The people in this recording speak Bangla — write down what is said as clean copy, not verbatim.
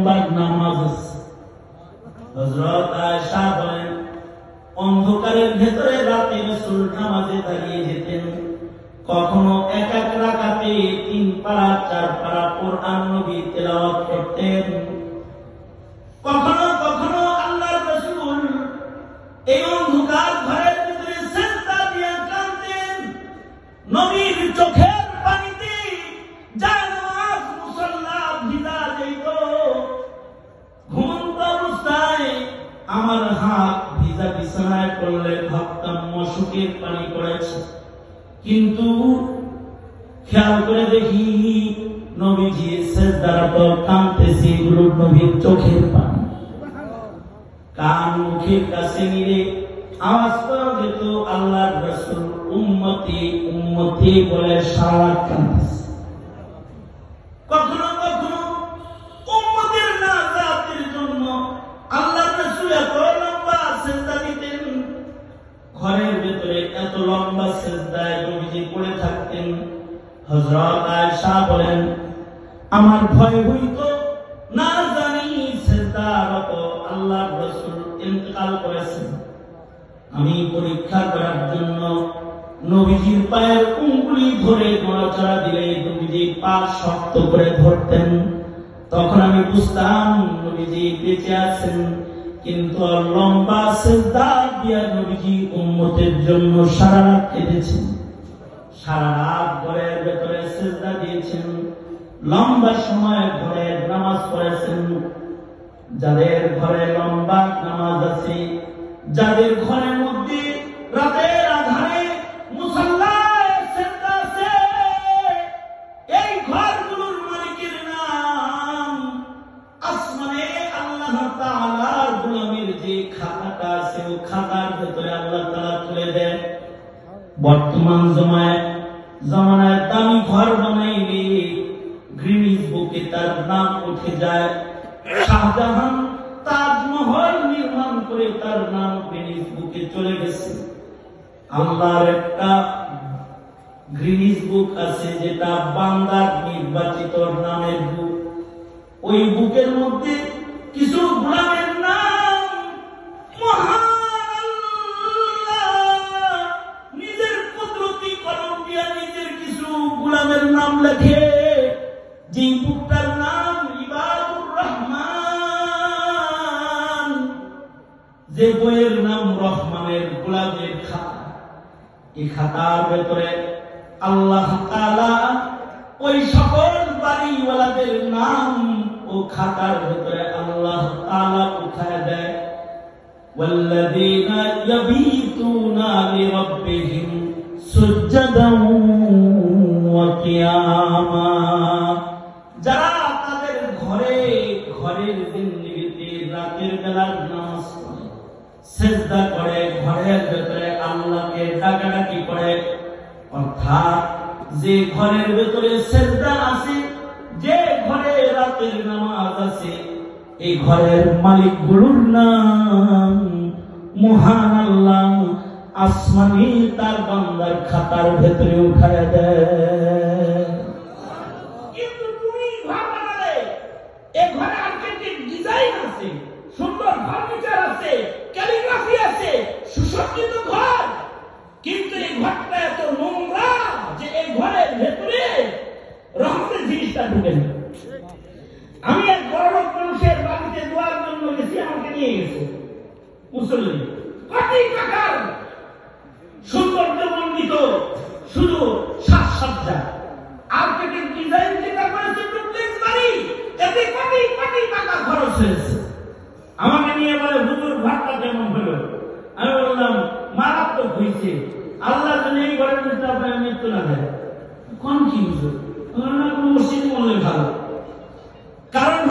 লম্বা নামাজ আছে। হযরত আয়েশা বলেন, অন্ধকারের ভেতরে রাতে রাসূল নামাজে দাঁড়িয়ে যেতেন। কখনো এক এক রাকাতে 3 পারা 4 পারা কোরআন নবী তেলাওয়াত করতেন। কখনো কখনো আল্লাহর রাসূল এই অন্ধকার ঘরের ভিতরে সিজদা দিয়ে কাঁদতেন। নবীর চোখের পানিতে জানাত মুসাল্লা ভিজা যেত। ঘুমন্ত অবস্থায় আমার হাত ভিজা বিছানায় পড়লে ভাবতাম মশকের পানি পড়েছে, কিন্তু খেয়াল করে দেখি নবীজি সিজদারত কাঁদতেছে, এগুলো নবীর চোখের পানি। কান মুখের কাছে নিলে আওয়াজ পাওয়া যেত আল্লাহর রাসূল উম্মতি উম্মতি বলে সারা কাঁদতেছে। কখনো কখনো উম্মতের নাজাতের জন্য আল্লাহর রাসূল এত লম্বা সিজদা দিতেন। ঘরের ভেতরে এত লম্বা সিজদায় নবীজি পড়ে থাকতেন। হযরত আয়েশা বলেন, আমার ভয় হইত না জানি সিজদারত আল্লাহর রাসূল ইন্তেকাল করেছেন। আমি পরীক্ষা করার জন্য নবীজির পায়ের আঙ্গুলি ধরে নড়াচড়া দিলে নবীজি পা শক্ত করে ধরতেন। তখন আমি বুঝতাম নবীজি বেঁচে আছেন, কিন্তু লম্বা সিজদা দিয়ে নবীজি উম্মতের জন্য সারা রাত কেঁদেছেন। সারা রাত ঘরের ভেতরে সিজদা দিয়েছেন, লম্বা সময় ঘরে নামাজ পড়েছেন। যাদের ঘরে লম্বা নামাজ আছে, যাদের ঘরের মধ্যে রাতের আধারে মুসাল্লায় সিজদা আছে, এই ঘরগুলোর মালিকের নাম আসমানে আল্লাহ তাআলার গোলামের যে খাতাটা আছে, ওই খাতার ভেতরে আল্লাহ তাআলা তুলে দেন। বর্তমান জমানায় দামি ঘর বানাইলে গ্রিনিজ বুকে তার নাম উঠে যায়। শাহজাহান তাজমহল নির্মাণ করে তার নাম গ্রিনিজ বুকে চলে গেছে। আল্লাহর একটা গ্রিনিজ বুক আছে, যেটা বান্দার নির্বাচিত নামের বুক। ওই বুকের মধ্যে কিছু গোলামের নাম মহান আল্লাহ নিজের কুদরতি কলম দিয়া নিজের কিছু গোলামের নাম লেখে। যে বুকটার নাম ইবাদুর রহমান, যে বইয়ের নাম রহমানের গোলামের খাতা। এই খাতার ভেতরে আল্লাহ তাআলা ওই সকল বাড়িওয়ালাদের নাম ও খাতার ভেতরে আল্লাহ তাআলা উঠায় দেয়। ওয়াল্লাযীনা ইয়াবীতুনা লিরাব্বিহিম সুজদান ওয়া কিয়ামা, যারা তাদের ঘরের জিন্দেগিতে রাতের বেলা নামাজ পড়ে, সিজদা করে, ঘরের ভেতরে আল্লাহকে ডাকাডাকি করে। অর্থাৎ যে ঘরের ভেতরে সিজদা আছে, যে ঘরে রাতের নামাজ আছে, এই ঘরের মালিকগুলোর নাম মহান আল্লাহ আসমানে তার বান্দার খাতার ভেতরে উঠায় দেয়। কিন্তু তুমি ঘর বানালে, এই ঘরে আর্কিটেক্ট ডিজাইন আছে, সুন্দর ফার্নিচার আছে, ক্যালিগ্রাফি আছে, সুসজ্জিত ঘর, কিন্তু এই ঘরটা এত নোংরা যে এই ঘরের ভেতরে রহমতের জিনিসটা ঢুকে না। আমি এক বড়লোক মানুষের বাড়িতে দোয়ার জন্য গেছি, আমাকে নিয়ে গেছে মুসল্লি, কোটি টাকার সৌন্দর্যমণ্ডিত শুধু সাজসজ্জা, আর্কিটেক্ট ডিজাইন যেটা করেছে ডুপ্লেক্স বাড়ি, এতে কোটি কোটি টাকা খরচ হয়েছে। আমাকে নিয়ে বলে, হুজুর ঘরটা কেমন হলো? আমি বললাম মারাত্মক হয়েছে, আল্লাহ যেন এই ঘরের মধ্যে আপনার মৃত্যু না দেয়। কোন কি হুজুর? কোনো মসজিদ বললে ভালো, কারণ